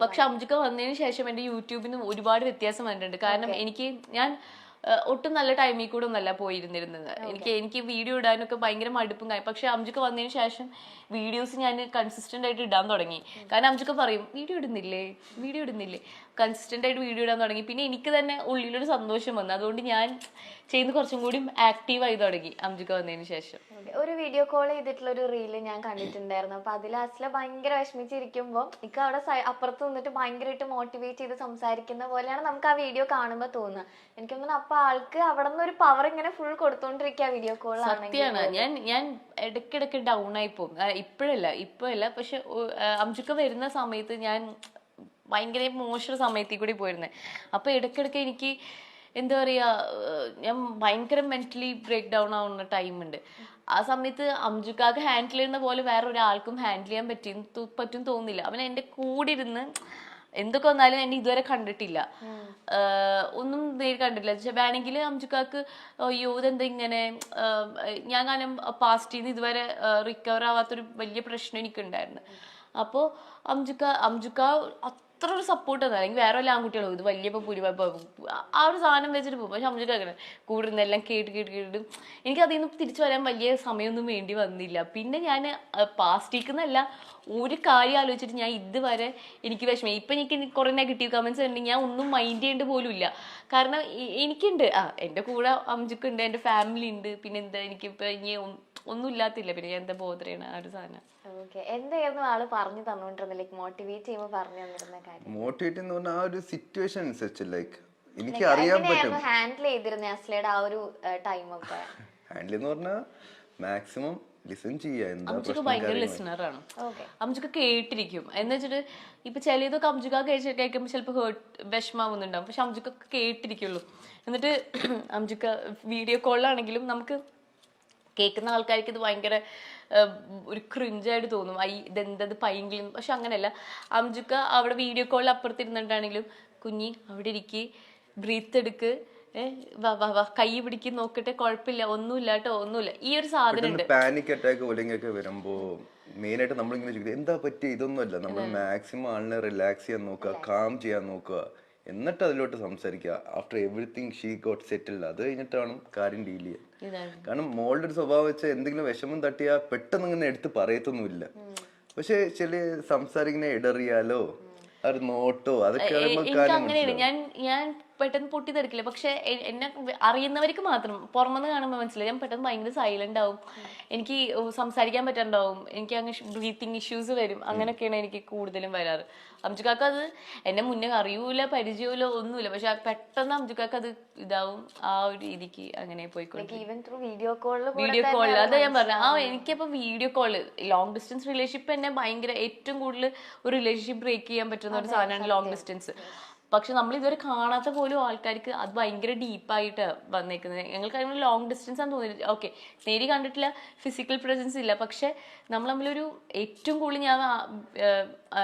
പക്ഷെ അംജുക്ക വന്നതിന് ശേഷം എന്റെ യൂട്യൂബിന് ഒരുപാട് വ്യത്യാസം വന്നിട്ടുണ്ട്. കാരണം ഞാൻ ഒട്ടും നല്ല ടൈമിൽ കൂടെ ഒന്നല്ല പോയിരുന്നിരുന്നത്. എനിക്ക് വീഡിയോ ഇടാനൊക്കെ ഭയങ്കര മടുപ്പും കാര്യം. പക്ഷെ അംജുക്ക വന്നതിന് ശേഷം വീഡിയോസ് ഞാൻ കൺസിസ്റ്റന്റ് ആയിട്ട് ഇടാൻ തുടങ്ങി. കാരണം അംജുക്ക പറയും വീഡിയോ ഇടുന്നില്ലേ കൺസിസ്റ്റന്റ് ആയിട്ട് വീഡിയോ ഇടാൻ തുടങ്ങി. പിന്നെ എനിക്ക് തന്നെ ഉള്ളിലൊരു സന്തോഷം വന്നു. അതുകൊണ്ട് ഞാൻ ചെയ്യുന്ന കുറച്ചും കൂടി ആക്റ്റീവ് ആയി തുടങ്ങി അംജുക്ക വന്നതിന് ശേഷം. ഒരു വീഡിയോ കോൾ ചെയ്തിട്ടുള്ള ഒരു റീല് ഞാൻ കണ്ടിട്ടുണ്ടായിരുന്നു. അപ്പൊ അതിൽ അസ്ല ഭയങ്കര വിഷമിച്ചിരിക്കുമ്പോ എനിക്ക് അവിടെ അപ്പുറത്ത് നിന്നിട്ട് ഭയങ്കരമായിട്ട് മോട്ടിവേറ്റ് ചെയ്ത് സംസാരിക്കുന്ന പോലെയാണ് നമുക്ക് ആ വീഡിയോ കാണുമ്പോൾ തോന്നുന്നത്. എനിക്ക് തോന്നുന്നു അപ്പൊ ആൾക്ക് അവിടെ നിന്ന് ഒരു പവർ ഇങ്ങനെ ഫുൾ കൊടുത്തോണ്ടിരിക്കുക വീഡിയോ കോൾ. സത്യമാണ്. ഞാൻ ഇടയ്ക്കിടയ്ക്ക് ഡൗൺ ആയി പോകും. ഇപ്പോഴല്ല പക്ഷെ അംജുക്ക വരുന്ന സമയത്ത് ഞാൻ ഭയങ്കര മോശം സമയത്തിൽ കൂടി പോയിരുന്നത്. അപ്പൊ ഇടയ്ക്കിടയ്ക്ക് എനിക്ക് എന്താ പറയാ, ഞാൻ ഭയങ്കര മെന്റലി ബ്രേക്ക് ഡൗൺ ആവുന്ന ടൈമുണ്ട്. ആ സമയത്ത് അംജുക്കാക്ക് ഹാൻഡിൽ ചെയ്യുന്ന പോലെ വേറെ ഒരാൾക്കും ഹാൻഡിൽ ചെയ്യാൻ പറ്റും തോന്നുന്നില്ല. അവൻ എന്റെ കൂടെ ഇരുന്ന് എന്തൊക്കെ വന്നാലും എന്നെ ഇതുവരെ കണ്ടിട്ടില്ല, ഒന്നും നേരി കണ്ടിട്ടില്ല. വേണമെങ്കിൽ അംജുക്കാക്ക് അയ്യോ ഇതെന്താ ഇങ്ങനെ, ഞാൻ കാരണം പാസ്റ്റിൽ നിന്ന് ഇതുവരെ റിക്കവർ ആവാത്തൊരു വലിയ പ്രശ്നം എനിക്കുണ്ടായിരുന്നു. അപ്പോൾ അംജുക്ക അത്ര ഒരു സപ്പോർട്ട് തന്നെ. അല്ലെങ്കിൽ വേറെ വല്ല ആൺകുട്ടികളോ ഇത് വലിയ ആ ഒരു സാധനം വെച്ചിട്ട് പോകും. പക്ഷെ അംജുക്ക അങ്ങനെ കൂടെ എല്ലാം കേട്ട് എനിക്ക് അതിൽ നിന്ന് തിരിച്ചു വരാൻ വലിയ സമയമൊന്നും വേണ്ടി വന്നില്ല. പിന്നെ ഞാൻ പാസ്റ്റിക്കുന്നല്ല ഒരു കാര്യം ആലോചിച്ചിട്ട് ഞാൻ ഇതുവരെ എനിക്ക് വിഷമം. ഇപ്പൊ എനിക്ക് കുറെ നെഗറ്റീവ് കമന്റ്സ് ഉണ്ടെങ്കിൽ ഞാൻ ഒന്നും മൈൻഡ് ചെയ്യേണ്ട പോലും ഇല്ല. കാരണം എനിക്കുണ്ട്, എന്റെ കൂടെ അംജുക്കുണ്ട്, എന്റെ ഫാമിലി ഉണ്ട്. പിന്നെ എന്താ എനിക്കിപ്പോ ഇനി ഒന്നും ഇല്ലാത്തില്ല. പിന്നെ ഞാൻ എന്താ ബോധറയാണ് ആ ഒരു സാധനം. എന്തായിരുന്നു ആള് പറഞ്ഞു തന്നോണ്ടിരുന്നത്, ലൈക്ക് മോട്ടിവേറ്റ് ചെയ്യുമ്പോൾ പറഞ്ഞു തന്നിരുന്ന കാര്യം? മോട്ടിവേറ്റ് എന്ന് പറഞ്ഞാൽ ആ ഒരു സിറ്റുവേഷൻ അനുസരിച്ച് ലൈക്ക് എനിക്ക് അറിയാൻ പറ്റും ഹാൻഡിൽ ചെയ്തിരുന്ന അസ്ലയുടെ ആ ഒരു ടൈം ഒക്കെ. ഹാൻഡിൽ എന്ന് പറഞ്ഞാൽ മാക്സിമം ലിസൺ ചെയ്യാ. അംജുക്ക ഭയങ്കര ലിസണറാണ്. അംജുക്ക കേട്ടിരിക്കും. എന്ന് വെച്ചിട്ട് ഇപ്പൊ ചിലതൊക്കെ അംജുക്ക കേൾക്കുമ്പോൾ ചിലപ്പോൾ വിഷമാവുന്നുണ്ടാവും. പക്ഷെ അംജുക്ക കേട്ടിരിക്കുള്ളൂ. എന്നിട്ട് അംജുക്ക വീഡിയോ കോളിലാണെങ്കിലും നമുക്ക് കേൾക്കുന്ന ആൾക്കാർക്ക് ഇത് ഭയങ്കര ഒരു ക്രിഞ്ചായിട്ട് തോന്നും, ഇതെന്തത് പൈങ്കിലും. പക്ഷെ അങ്ങനെയല്ല. അംജുക്ക അവിടെ വീഡിയോ കോളിൽ അപ്പുറത്തിരുന്നിട്ടാണെങ്കിലും കുഞ്ഞി അവിടെ ഇരിക്ക്, ബ്രീത്ത് എടുക്ക്, കൈ പിടിക്ക്, നോക്കട്ടെ, കുഴപ്പമില്ല, ഒന്നുമില്ല കേട്ടോ, ഒന്നുമില്ല. ഈ ഒരു സാധനം ഉണ്ട്. പാനിക് അറ്റാക്ക് പോലെയൊക്കെ വരുമ്പോ മെയിൻ ആയിട്ട് നമ്മളിങ്ങനെ ചോദിക്കുന്നത് എന്താ പറ്റിയ, ഇതൊന്നുമല്ല. നമ്മൾ മാക്സിമം ആളിനെ റിലാക്സ് ചെയ്യാൻ നോക്കുക, കാം ചെയ്യാൻ നോക്കുക, എന്നിട്ട് അതിലോട്ട് സംസാരിക്കുക. After everything she got settled, അത് കഴിഞ്ഞിട്ടാണ് കാര്യം ഡീൽ ചെയ്യുക. കാരണം മോളുടെ ഒരു സ്വഭാവം വെച്ചാൽ എന്തെങ്കിലും വിഷമം തട്ടിയാൽ പെട്ടെന്ന് ഇങ്ങനെ എടുത്ത് പറയത്തൊന്നുമില്ല. പക്ഷെ ചില സംസാരിക്കുന്ന ഇടറിയാലോ ഒരു നോട്ടോ അതൊക്കെ അങ്ങനെയാണ്. ഞാൻ പെട്ടെന്ന് പൊട്ടിത്തെറിക്കില്ല. പക്ഷെ എന്നെ അറിയുന്നവർക്ക് മാത്രം പുറമെന്ന് കാണുമ്പോൾ മനസ്സിലായി. ഞാൻ പെട്ടെന്ന് ഭയങ്കര സൈലന്റ് ആവും, എനിക്ക് സംസാരിക്കാൻ പറ്റാണ്ടാവും, എനിക്ക് അങ്ങ് ബ്രീത്തിങ് ഇഷ്യൂസ് വരും. അങ്ങനെയൊക്കെയാണ് എനിക്ക് കൂടുതലും വരാറ്. അംജുക്കാക്ക് അത് എന്നെ മുന്നേ അറിയൂല, പരിചയമില്ല, ഒന്നുമില്ല. പക്ഷെ പെട്ടെന്ന് അംജുക്കാക്ക് അത് ഇതാവും. ആ ഒരു രീതിക്ക് അങ്ങനെ പോയിക്കോട്ടെ. വീഡിയോ കോളിൽ അതാ ഞാൻ പറഞ്ഞ എനിക്കിപ്പോ video call long distance relationship എന്നെ ഭയങ്കര ഏറ്റവും കൂടുതൽ ഒരു റിലേഷൻഷിപ്പ് ബ്രേക്ക് ചെയ്യാൻ പറ്റുന്ന ഒരു സാധനമാണ് ലോങ് ഡിസ്റ്റൻസ്. പക്ഷെ നമ്മൾ ഇതുവരെ കാണാത്ത പോലും ആൾക്കാർക്ക് അത് ഭയങ്കര ഡീപ്പായിട്ട് വന്നേക്കുന്നത്. ഞങ്ങൾക്ക് ലോങ് ഡിസ്റ്റൻസ് ആണെന്ന് തോന്നിയില്ല. ഓക്കെ, നേരി കണ്ടിട്ടില്ല, ഫിസിക്കൽ പ്രസൻസ് ഇല്ല. പക്ഷെ നമ്മൾ തമ്മിലൊരു ഏറ്റവും കൂടുതൽ ഞാൻ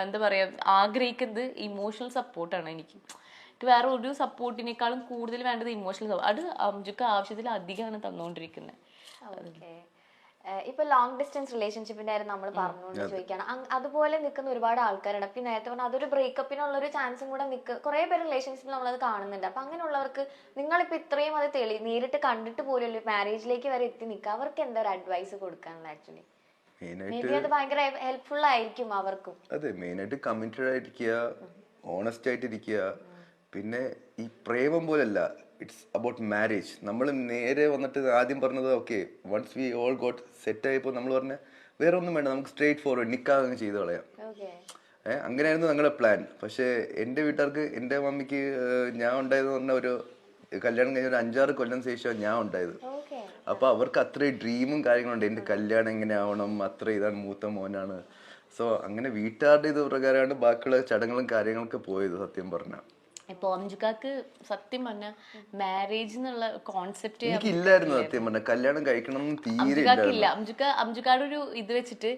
എന്താ പറയാ ആഗ്രഹിക്കുന്നത് ഇമോഷണൽ സപ്പോർട്ടാണ്. എനിക്ക് വേറെ ഒരു സപ്പോർട്ടിനേക്കാളും കൂടുതൽ വേണ്ടത് ഇമോഷണൽ സപ്പോർട്ട്. അത് അംജുക്ക ആവശ്യത്തിൽ അധികമാണ് തന്നുകൊണ്ടിരിക്കുന്നത്. ഇപ്പൊ ലോങ് ഡിസ്റ്റൻസ് റിലേഷൻഷിപ്പിന്റെ കാര്യം നമ്മൾ പറഞ്ഞുകൊണ്ട് ചോദിക്കുകയാണ്. അതുപോലെ നിൽക്കുന്ന ഒരുപാട് ആൾക്കാരുണ്ട്. അപ്പൊ നേരത്തെ പറഞ്ഞാൽ അതൊരു ബ്രേക്കപ്പിനുള്ള ഒരു ചാൻസും കൂടെ കുറെ പേര് റിലേഷൻഷിപ്പിൽ നമ്മളത് കാണുന്നുണ്ട്. അപ്പൊ അങ്ങനെയുള്ളവർക്ക് നിങ്ങളിപ്പോ ഇത്രയും അത് നേരിട്ട് കണ്ടിട്ട് പോലും മാരേജിലേക്ക് വരെ എത്തി നിൽക്കുക, അവർക്ക് എന്താ ഒരു അഡ്വൈസ് കൊടുക്കാനുള്ള? ആക്ച്വലി അത് ഭയങ്കര ഹെൽപ്ഫുൾ ആയിരിക്കും അവർക്കും. അതെ, മെയിനായിട്ട് കമ്മിറ്റഡ് ആയിരിക്കുക, ഓണസ്റ്റ് ആയിട്ടിരിക്കുക. പിന്നെ ഈ പ്രേമം പോലല്ല, ഇറ്റ്സ് അബൌട്ട് മാരേജ്. നമ്മൾ നേരെ വന്നിട്ട് ആദ്യം പറഞ്ഞത് okay once we all got set ആയപ്പോൾ നമ്മൾ പറഞ്ഞ വേറെ ഒന്നും വേണ്ട, നമുക്ക് സ്ട്രേറ്റ് ഫോർവേഡ് നിക്കാഹ് ചെയ്ത് കളയാം. അങ്ങനെയായിരുന്നു ഞങ്ങളുടെ പ്ലാൻ. പക്ഷേ എൻ്റെ വീട്ടുകാർക്ക്, എൻ്റെ മമ്മിക്ക് ഞാൻ ഉണ്ടായതെന്ന് പറഞ്ഞ ഒരു കല്യാണം കഴിഞ്ഞ ഒരു 5-6 കൊല്ലം ശേഷമാണ് ഞാൻ ഉണ്ടായത്. അപ്പൊ അവർക്ക് അത്രയും ഡ്രീമും കാര്യങ്ങളുണ്ട്, എൻ്റെ കല്യാണം എങ്ങനെ ആവണം, അത്ര ഇതാണ്, മൂത്ത മോനാണ്. സോ അങ്ങനെ വീട്ടുകാരുടെ ഇത് പ്രകാരമാണ് ബാക്കിയുള്ള ചടങ്ങുകളും കാര്യങ്ങളൊക്കെ പോയത്. സത്യം പറഞ്ഞാൽ ഇപ്പൊ അംജുക്കാക്ക് സത്യം പറഞ്ഞ മാരേജ് എന്നുള്ള കോൺസെപ്റ്റ് എനിക്കില്ലായിരുന്നു. സത്യം പറഞ്ഞ കല്യാണം കഴിക്കണം തീരെ ഇല്ല. അംജുക്കാട് ഒരു ഇത് വെച്ചിട്ട്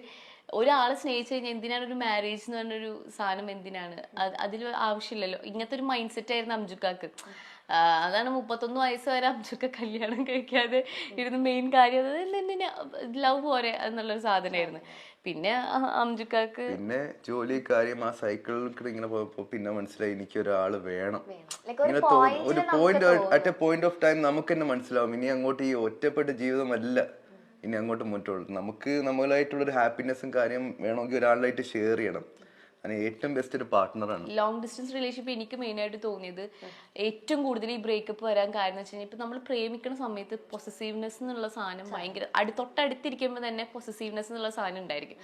ഒരാളെ സ്നേഹിച്ചു കഴിഞ്ഞാൽ എന്തിനാണ് ഒരു മാരേജ് എന്ന് പറഞ്ഞൊരു സാധനം, എന്തിനാണ് അതിൽ ആവശ്യമില്ലല്ലോ. ഇങ്ങനത്തെ ഒരു മൈൻഡ് സെറ്റ് ആയിരുന്നു അംജുക്കാക്ക്. അതാണ് 31 വയസ്സ് വരെ അംജുക്ക കല്യാണം കഴിക്കാതെ ഇരുന്ന് മെയിൻ കാര്യം എന്തിനാ ലവ് പോരെ എന്നുള്ളൊരു സാധനമായിരുന്നു. പിന്നെ അംജുക്കാക്ക് പിന്നെ ജോലി കാര്യം ആ സൈക്കിളിൽ ഇങ്ങനെ പോയപ്പോ പിന്നെ മനസ്സിലായി എനിക്ക് ഒരാള് വേണം. ഇങ്ങനെ ഒരു point at A point of time നമുക്ക് തന്നെ മനസ്സിലാവും ഇനി അങ്ങോട്ട് ഈ ഒറ്റപ്പെട്ട ജീവിതമല്ല ഇനി അങ്ങോട്ട് മുന്നോട്ടുള്ളൂ. നമുക്ക് നമ്മളായിട്ടുള്ള ഒരു ഹാപ്പിനെസ്സും കാര്യം വേണമെങ്കിൽ ഒരാളായിട്ട് ഷെയർ ചെയ്യണം. അതിന് ഏറ്റവും ബെസ്റ്റ് ഒരു പാർട്ട്ണറാണ്. ലോങ് ഡിസ്റ്റൻസ് റിലേഷൻഷിപ്പ് എനിക്ക് മെയിനായിട്ട് തോന്നിയത് ഏറ്റവും കൂടുതൽ ഈ ബ്രേക്കപ്പ് വരാൻ കാരണം എന്ന് വെച്ച് കഴിഞ്ഞാൽ ഇപ്പം നമ്മൾ പ്രേമിക്കുന്ന സമയത്ത് പൊസസീവ്നെസ് എന്നുള്ള സാധനം ഭയങ്കര തൊട്ടടുത്തിരിക്കുമ്പോൾ തന്നെ പൊസസീവ്നെസ് എന്നുള്ള സാധനം ഉണ്ടായിരിക്കും.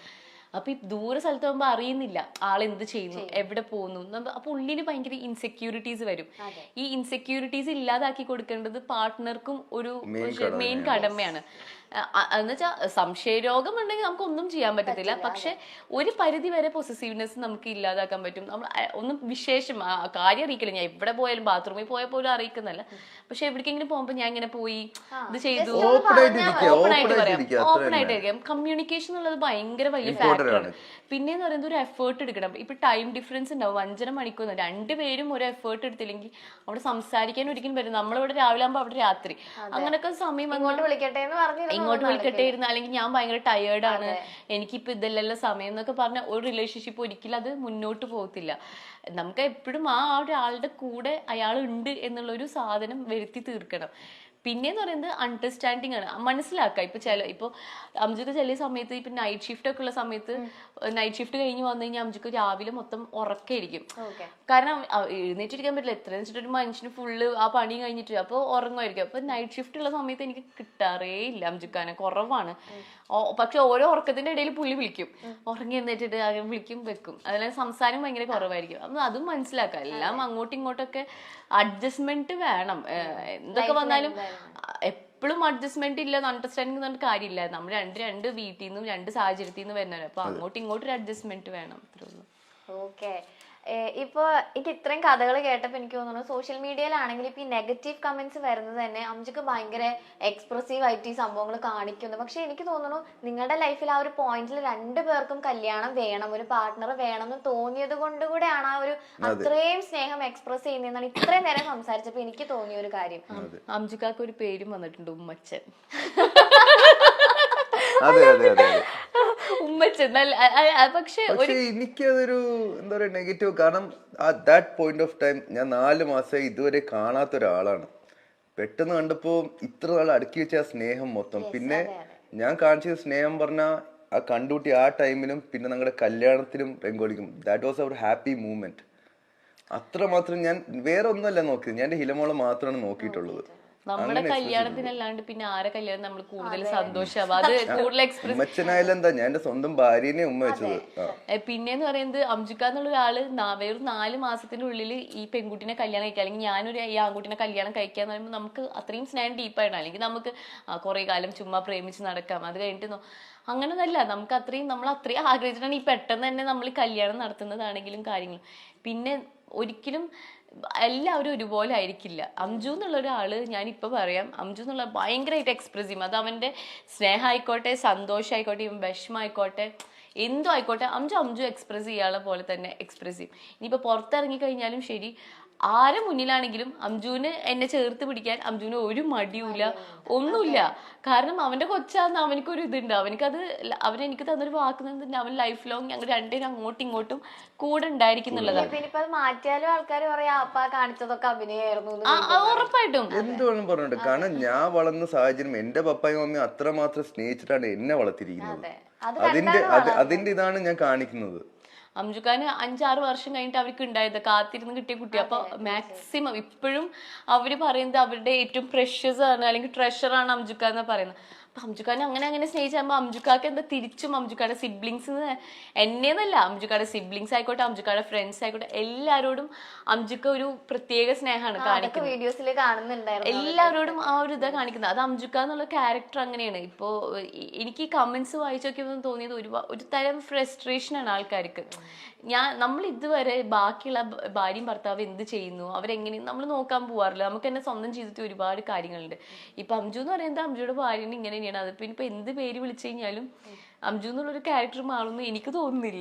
അപ്പൊ ഈ ദൂര സ്ഥലത്ത് പോകുമ്പോൾ അറിയുന്നില്ല ആളെന്ത് ചെയ്യുന്നു, എവിടെ പോകുന്നു. അപ്പൊ ഉള്ളിൽ ഭയങ്കര ഇൻസെക്യൂരിറ്റീസ് വരും. ഈ ഇൻസെക്യൂരിറ്റീസ് ഇല്ലാതാക്കി കൊടുക്കേണ്ടത് പാർട്ട്ണർക്കും ഒരു മെയിൻ കടമയാണ്. എന്നുവെച്ചാൽ സംശയരോഗം ഉണ്ടെങ്കിൽ നമുക്ക് ഒന്നും ചെയ്യാൻ പറ്റത്തില്ല. പക്ഷെ ഒരു പരിധി വരെ പൊസസീവ്നെസ് നമുക്ക് ഇല്ലാതാക്കാൻ പറ്റും. നമ്മൾ ഒന്നും വിശേഷം കാര്യം അറിയിക്കില്ല. ഞാൻ എവിടെ പോയാലും ബാത്റൂമിൽ പോയാൽ പോലും അറിയിക്കുന്നല്ല. പക്ഷെ എവിടേക്കെങ്കിലും പോകുമ്പോൾ ഞാൻ ഇങ്ങനെ പോയി ഇത് ചെയ്തു ഓപ്പൺ ആയിട്ട് പറയാം, ഓപ്പൺ ആയിട്ടിരിക്കാം. കമ്മ്യൂണിക്കേഷൻ എന്നുള്ളത് ഭയങ്കര വലിയ ഫാക്ടറാണ്. പിന്നെന്ന് പറയുന്നത് ഒരു എഫേർട്ട് എടുക്കണം. ഇപ്പൊ ടൈം ഡിഫറൻസ് ഉണ്ടാവും 5.5 മണിക്കൂർ. രണ്ടുപേരും ഒരു എഫേർട്ട് എടുത്തില്ലെങ്കിൽ അവിടെ സംസാരിക്കാൻ ഒരിക്കലും വരും. നമ്മളിവിടെ രാവിലെ ആകുമ്പോൾ അവിടെ രാത്രി, അങ്ങനൊക്കെ സമയം ഇങ്ങോട്ട് വിളിക്കട്ടെ എന്ന് പറഞ്ഞു ഇങ്ങോട്ട് വിളിക്കട്ടെ ഇരുന്ന്, അല്ലെങ്കിൽ ഞാൻ ഭയങ്കര ടയേർഡാണ് എനിക്കിപ്പോ ഇതല്ലല്ലോ സമയം എന്നൊക്കെ പറഞ്ഞ ഒരു റിലേഷൻഷിപ്പ് ഒരിക്കലും അത് മുന്നോട്ട് പോകത്തില്ല. നമുക്ക് എപ്പോഴും ആ ഒരാളുടെ കൂടെ അയാൾ ഉണ്ട് എന്നുള്ളൊരു സാധനം വരുത്തി തീർക്കണം. പിന്നെന്ന് പറയുന്നത് അണ്ടർസ്റ്റാൻഡിങ് ആണ്, മനസ്സിലാക്കുക. ഇപ്പൊ അംജുക്ക് ചില സമയത്ത് ഇപ്പൊ നൈറ്റ് ഷിഫ്റ്റ് ഒക്കെ ഉള്ള സമയത്ത് നൈറ്റ് ഷിഫ്റ്റ് കഴിഞ്ഞ് വന്നു കഴിഞ്ഞാൽ അംജുക്ക് രാവിലെ മൊത്തം ഉറക്കായിരിക്കും. കാരണം എഴുന്നേറ്റിരിക്കാൻ പറ്റില്ല. എത്രയെന്ന് വെച്ചിട്ട് ഒരു മനുഷ്യന് ഫുള്ള് ആ പണി കഴിഞ്ഞിട്ട് അപ്പൊ ഉറങ്ങുമായിരിക്കും. അപ്പൊ നൈറ്റ് ഷിഫ്റ്റ് ഉള്ള സമയത്ത് എനിക്ക് കിട്ടാറേ ഇല്ല അംജുക്കാനെ, കുറവാണ്. പക്ഷെ ഓരോ ഉറക്കത്തിന്റെ ഇടയിൽ പുള്ളി വിളിക്കും, ഉറങ്ങി എഴുന്നേറ്റിട്ട് വിളിക്കും വെക്കും. അതിൽ സംസാരം ഭയങ്കര കുറവായിരിക്കും. അപ്പൊ അതും മനസ്സിലാക്കാം. എല്ലാം അങ്ങോട്ടും ഇങ്ങോട്ടൊക്കെ അഡ്ജസ്റ്റ്മെന്റ് വേണം. എന്തൊക്കെ വന്നാലും എപ്പോഴും അഡ്ജസ്റ്റ്മെന്റ് ഇല്ല, അണ്ടർസ്റ്റാൻഡിങ് പറഞ്ഞ കാര്യമില്ല. നമ്മൾ രണ്ട് വീട്ടിൽ നിന്നും രണ്ട് സാഹചര്യത്തിൽ നിന്ന് വരുന്നവരെ. അപ്പൊ അങ്ങോട്ടും ഇങ്ങോട്ടും ഒരു അഡ്ജസ്റ്റ്മെന്റ് വേണം. അത്രേ ഉള്ളൂ. ഓക്കെ. ഇപ്പൊ എനിക്ക് ഇത്രയും കഥകൾ കേട്ടപ്പോൾ എനിക്ക് തോന്നുന്നു സോഷ്യൽ മീഡിയയിലാണെങ്കിൽ ഇപ്പൊ ഈ നെഗറ്റീവ് കമന്റ്സ് വരുന്നത് തന്നെ അംജുക്ക് ഭയങ്കര എക്സ്പ്രസീവ് ആയിട്ട് ഈ സംഭവങ്ങൾ കാണിക്കുന്നു. പക്ഷെ എനിക്ക് തോന്നുന്നു നിങ്ങളുടെ ലൈഫിൽ ആ ഒരു പോയിന്റിൽ 2 പേർക്കും കല്യാണം വേണം, ഒരു പാർട്ട്ണർ വേണം എന്ന് തോന്നിയത് കൊണ്ട് കൂടെയാണ് ആ ഒരു അത്രയും സ്നേഹം എക്സ്പ്രസ് ചെയ്യുന്നതെന്നാണ് ഇത്രയും നേരം സംസാരിച്ചപ്പോ എനിക്ക് തോന്നിയ ഒരു കാര്യം. അംജുക്കാക്ക് ഒരു പേരും വന്നിട്ടുണ്ട്, ഉമ്മച്ചൻ. അതെ അതെ അതെ ഉമ്മച്ചൻ. പക്ഷെ എനിക്കതൊരു എന്താ പറയാ നെഗറ്റീവ്. കാരണം ദാറ്റ് പോയിന്റ് ഓഫ് ടൈം ഞാൻ 4 മാസം ഇതുവരെ കാണാത്ത ഒരാളാണ്. പെട്ടെന്ന് കണ്ടപ്പോ ഇത്ര നാൾ അടുക്കി വെച്ച ആ സ്നേഹം മൊത്തം, പിന്നെ ഞാൻ കാണിച്ച സ്നേഹം പറഞ്ഞ ആ കണ്ടുകൂട്ടി ആ ടൈമിലും പിന്നെ ഞങ്ങളുടെ കല്യാണത്തിലും ബംഗോളിക്കും that was our happy moment. അത്രമാത്രം ഞാൻ വേറെ ഒന്നുമല്ല നോക്കിയത്, ഞാൻ എന്റെ ഹിലമോളെ മാത്രമാണ് നോക്കിയിട്ടുള്ളത്. നമ്മുടെ കല്യാണത്തിനല്ലാണ്ട് പിന്നെ ആരെ കല്യാണം നമ്മൾ കൂടുതൽ സന്തോഷമാവും, അത് കൂടുതൽ എക്സ്പ്രസ്. ഞാൻ എന്റെ സ്വന്തം ഭാര്യനെ ഉമ്മ വെച്ചത്. പിന്നെന്ന് പറയുന്നത് അംജുക്ക എന്നുള്ള ഒരാള് വെറും 4 മാസത്തിന്റെ ഉള്ളിൽ ഈ പെൺകുട്ടിനെ കല്യാണം കഴിക്കുക, അല്ലെങ്കിൽ ഞാനൊരു ഈ ആൺകുട്ടിനെ കല്യാണം കഴിക്കാന്ന് പറയുമ്പോൾ നമുക്ക് അത്രയും സ്നേഹം ഡീപ്പായിട്ടാണ്. അല്ലെങ്കിൽ നമുക്ക് കുറെ കാലം ചുമ്മാ പ്രേമിച്ച് നടക്കാം, അത് കഴിഞ്ഞിട്ട് അങ്ങനൊന്നല്ല. നമുക്ക് നമ്മൾ അത്രയും ആഗ്രഹിച്ചിട്ടാണ് ഈ പെട്ടെന്ന് തന്നെ നമ്മൾ കല്യാണം നടത്തുന്നതാണെങ്കിലും കാര്യങ്ങളും. പിന്നെ ഒരിക്കലും എല്ലാവരും ഒരുപോലെ ആയിരിക്കില്ല. അംജു എന്നുള്ള ഒരാള് ഞാനിപ്പോ പറയാം, അംജു എന്നുള്ള ഭയങ്കരമായിട്ട് എക്സ്പ്രസ് ചെയ്യും. അത് അവന്റെ സ്നേഹമായിക്കോട്ടെ, സന്തോഷമായിക്കോട്ടെ, വിഷമമായിക്കോട്ടെ, എന്തോ ആയിക്കോട്ടെ, അംജു എക്സ്പ്രസ് ചെയ്യാനുള്ള പോലെ തന്നെ എക്സ്പ്രസ് ചെയ്യും. ഇനിയിപ്പോ പുറത്തിറങ്ങി കഴിഞ്ഞാലും ശരി, ആരെ മുന്നിലാണെങ്കിലും അംജുവിന് എന്നെ ചേർത്ത് പിടിക്കാൻ അംജുവിന് ഒരു മടിയുമില്ല, ഒന്നുമില്ല. കാരണം അവന്റെ കൊച്ചാന്ന് അവനക്കൊരു ഇതുണ്ട്. അവനെനിക്ക് തന്നൊരു വാക്കുന്നുണ്ട്, അവൻ ലൈഫ് ലോങ് ഞങ്ങൾ രണ്ടുപേരും അങ്ങോട്ടും ഇങ്ങോട്ടും കൂടെ ഉണ്ടായിരിക്കുന്നുള്ളതാണ്. മാറ്റിയാലും ആൾക്കാർ പറയാ അപ്പ കാണിച്ചതൊക്കെ അഭിനയായിരുന്നു. ഉറപ്പായിട്ടും എന്ത് വേണം പറഞ്ഞിട്ട്. കാരണം ഞാൻ വളർന്ന സാഹചര്യം എന്റെ പപ്പായും മമ്മിയും അത്രമാത്രം സ്നേഹിച്ചിട്ടാണ് എന്നെ വളർത്തിയിരിക്കുന്നത്. അതിന്റെ ഇതാണ് ഞാൻ കാണിക്കുന്നത്. അംജുഖാന് 5-6 വർഷം കഴിഞ്ഞിട്ട് അവർക്ക് ഉണ്ടായത് കാത്തിരുന്ന് കിട്ടിയ കുട്ടി. അപ്പൊ മാക്സിമം ഇപ്പോഴും അവര് പറയുന്നത് അവരുടെ ഏറ്റവും പ്രഷ്യസ് ആണ്, അല്ലെങ്കിൽ ട്രഷറാണ് അംജുഖ എന്ന് പറയുന്നത്. അപ്പൊ അംജുഖാനെ അങ്ങനെ സ്നേഹിച്ചാകുമ്പോ അംജുഖാക്ക് എന്താ തിരിച്ചും അംജുഖാടെ സിബ്ലിങ്സ് എന്നേന്നല്ല, അംജുഖാടെ സിബ്ലിങ്സ് ആയിക്കോട്ടെ, അംജുഖാടെ ഫ്രണ്ട്സ് ആയിക്കോട്ടെ, എല്ലാരോടും അംജുക്ക ഒരു പ്രത്യേക സ്നേഹമാണ് കാണിക്കുന്നത്. വീഡിയോസിൽ കാണുന്നുണ്ടായിരുന്നു, എല്ലാവരോടും ആ ഒരു ഇതാ കാണിക്കുന്നത്. അത് അംജുക്ക എന്നുള്ള ക്യാരക്ടർ അങ്ങനെയാണ്. ഇപ്പോ എനിക്ക് ഈ കമന്റ്സ് വായിച്ചു നോക്കിയപ്പോൾ തോന്നിയത് ഒരു തരം ഫ്രസ്ട്രേഷൻ ആണ് ആൾക്കാർക്ക്. നമ്മൾ ഇതുവരെ ബാക്കിയുള്ള ഭാര്യയും ഭർത്താവ് എന്ത് ചെയ്യുന്നു, അവരെങ്ങനെയും നമ്മൾ നോക്കാൻ പോവാറില്ല. നമുക്ക് തന്നെ സ്വന്തം ജീവിതത്തിൽ ഒരുപാട് കാര്യങ്ങളുണ്ട്. ഇപ്പൊ അംജു എന്ന് പറയുന്നത് അംജുയുടെ ഭാര്യനെ ഇങ്ങനെ തന്നെയാണ്. അതിപ്പോ ഇനിയിപ്പോ എന്ത് പേര് വിളിച്ചു കഴിഞ്ഞാലും അംജു എന്നുള്ളൊരു ക്യാരക്ടർ മാറുമെന്ന് എനിക്ക് തോന്നുന്നില്ല.